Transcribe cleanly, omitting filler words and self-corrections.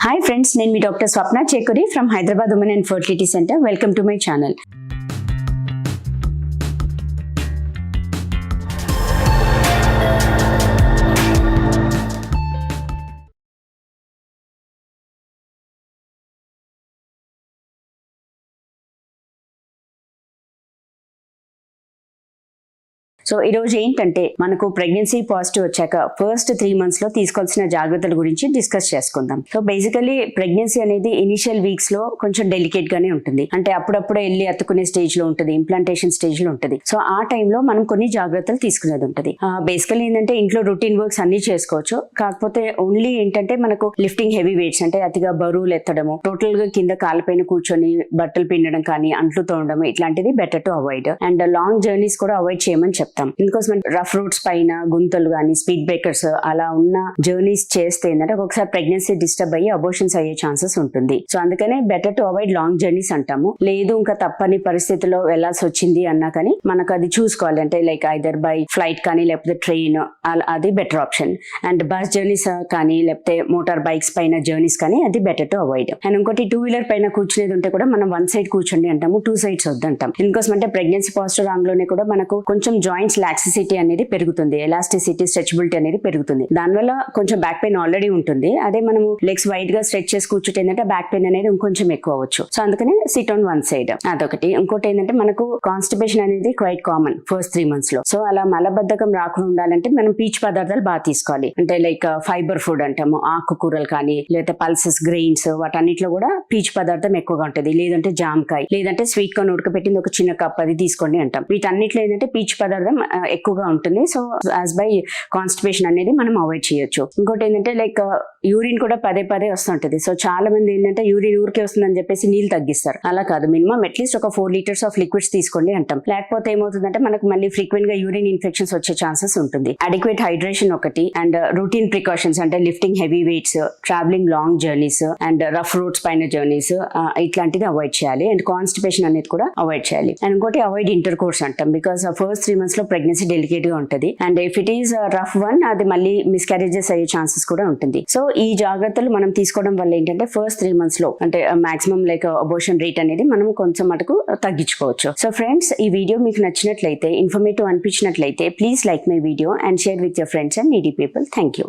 Hi friends, నేను మీ doctor Swapna Chekuri from Hyderabad women and fertility centre. Welcome to my channel. So ఈ రోజు ఏంటంటే మనకు ప్రెగ్నెన్సీ పాజిటివ్ వచ్చాక ఫస్ట్ 3 months లో తీసుకోవాల్సిన జాగ్రత్తల గురించి డిస్కస్ చేసుకుందాం. సో బేసికలీ ప్రెగ్నెన్సీ అనేది ఇనిషియల్ వీక్స్ లో కొంచెం డెలికేట్ గానే ఉంటుంది. అంటే అప్పుడప్పుడే వెళ్ళి అత్తుకునే స్టేజ్ లో ఉంటుంది, ఇంప్లాంటేషన్ స్టేజ్ లో ఉంటుంది. సో ఆ టైంలో మనం కొన్ని జాగ్రత్తలు తీసుకునేది ఉంటుంది. బేసికలీ ఏంటంటే ఇంట్లో రొటీన్ వర్క్స్ అన్ని చేసుకోవచ్చు. కాకపోతే ఓన్లీ ఏంటంటే మనకు లిఫ్టింగ్ హెవీ వెయిట్స్ అంటే అతిగా బరువులు ఎత్తడము, టోటల్ గా కింద కాళ్ళపైన కూర్చొని బట్టలు పిండడం కానీ అంట్లు తోమడం ఇట్లాంటిది better to avoid. And long journeys కూడా అవాయిడ్ చేయమని చెప్తాం. ఇందుకోసం రఫ్ రూట్స్ పైన గుంతలు గానీ స్పీడ్ బ్రేకర్స్ అలా ఉన్న జర్నీస్ చేస్తే ఏంటంటే ఒకసారి ప్రెగ్నెన్సీ డిస్టర్బ్ అయ్యి అబోర్షన్స్ అయ్యే ఛాన్సెస్ ఉంటుంది. సో అందుకనే better to avoid long journeys అంటాము. లేదు ఇంకా తప్పని పరిస్థితిలో వెళ్లాల్సి వచ్చింది అన్నా కానీ మనకు అది చూసుకోవాలి. అంటే లైక్ ఐదర్ బై ఫ్లైట్ కానీ లేకపోతే ట్రైన్, అది better option. And bus journeys కానీ లేకపోతే మోటార్ బైక్స్ పైన జర్నీస్ కానీ అది బెటర్ టు అవాయిడ్. అండ్ ఇంకోటి 2-wheeler పైన కూర్చునేది ఉంటే కూడా మనం 1 side కూర్చోండి అంటాము, 2 sides వద్దంటాం. ఇందుకోసం అంటే ప్రెగ్నెన్సీ పాజిటివ్ రాంగ్లోనే కూడా మనకు కొంచెం జాయింట్స్ లాక్సిసిటీ అనేది పెరుగుతుంది, ఎలాస్టిసిటీ, స్ట్రెచబిలిటీ అనేది పెరుగుతుంది. దానివల్ల కొంచెం బ్యాక్ పెయిన్ ఆల్రెడీ ఉంటుంది. అదే మనము లెగ్స్ వైడ్ గా స్ట్రెచ్ చేసి కూర్చుంటే ఏంటంటే బ్యాక్ పెయిన్ అనేది ఇంకొంచెం ఎక్కువ అవ్వచ్చు. సో అందుకనే సిట్ ఆన్ 1 side అదొకటి. ఇంకోటి ఏంటంటే మనకు కాన్స్టిపేషన్ అనేది క్వైట్ కామన్ ఫస్ట్ 3 months లో. సో అలా మలబద్ధకం రాకుండా ఉండాలంటే మనం పీచు పదార్థాలు బాగా తీసుకోవాలి. అంటే లైక్ ఫైబర్ ఫుడ్ అంటాము, ఆకుకూరలు కానీ లేదా పల్సెస్, గ్రెయిన్స్ వాటన్నిటిలో కూడా పీచు పదార్థం ఎక్కువగా ఉంటుంది. లేదంటే జామకాయ, లేదంటే స్వీట్ కార్న్ ఉడకబెట్టింది ఒక చిన్న కప్ అది తీసుకోండి అంటాం. వీటన్నిటిలో ఏంటంటే పీచు పదార్థం ఎక్కువగా ఉంటుంది. సో యాజ్ బై కాన్స్టిపేషన్ అనేది మనం అవాయిడ్ చేయొచ్చు. ఇంకోటి ఏంటంటే లైక్ యూరిన్ కూడా పదే వస్తుంటది. సో చాలా మంది ఏంటంటే యూరిన్ ఊరికే వస్తుందని చెప్పేసి నీళ్ళు తగ్గిస్తారు. అలా కాదు, మినిమం అట్లీస్ట్ ఒక 4 liters ఆఫ్ లిక్విడ్స్ తీసుకోండి అంటాం. లేకపోతే ఏమవుతుందంటే మనకు మళ్ళీ ఫ్రీక్వెంట్ గా యూరిన్ ఇన్ఫెక్షన్స్ వచ్చే ఛాన్సెస్ ఉంటుంది. అడిక్వేట్ హైడ్రేషన్ ఒకటి, అండ్ రొటీన్ ప్రికాషన్స్ అంటే lifting heavy weights, travelling long journeys and rough roots పైన జర్నీస్ ఇట్లాంటిది అవాయిడ్ చేయాలి. అండ్ కాన్స్టిపేషన్ అనేది కూడా అవాయిడ్ చేయాలి. అండ్ ఇంకోటి అవాయిడ్ ఇంటర్ కోర్స్ అంటాం. బికాస్ ఫస్ట్ 3 months లో ప్రెగ్నెన్సీ డెలికేట్ గా ఉంటుంది. And if it is rough one అది మళ్ళీ మిస్క్యారేజెస్ అయ్యే ఛాన్సెస్ కూడా ఉంటుంది. సో ఈ జాగ్రత్తలు మనం తీసుకోవడం వల్ల ఏంటంటే ఫస్ట్ 3 months లో అంటే మాక్సిమం లైక్ అబోర్షన్ రేట్ అనేది మనం కొంచెం మటుకు తగ్గించుకోవచ్చు. సో ఫ్రెండ్స్, ఈ వీడియో మీకు నచ్చినట్లయితే, ఇన్ఫర్మేటివ్ అనిపించినట్లయితే please like my video and share with your friends and needy people. Thank you.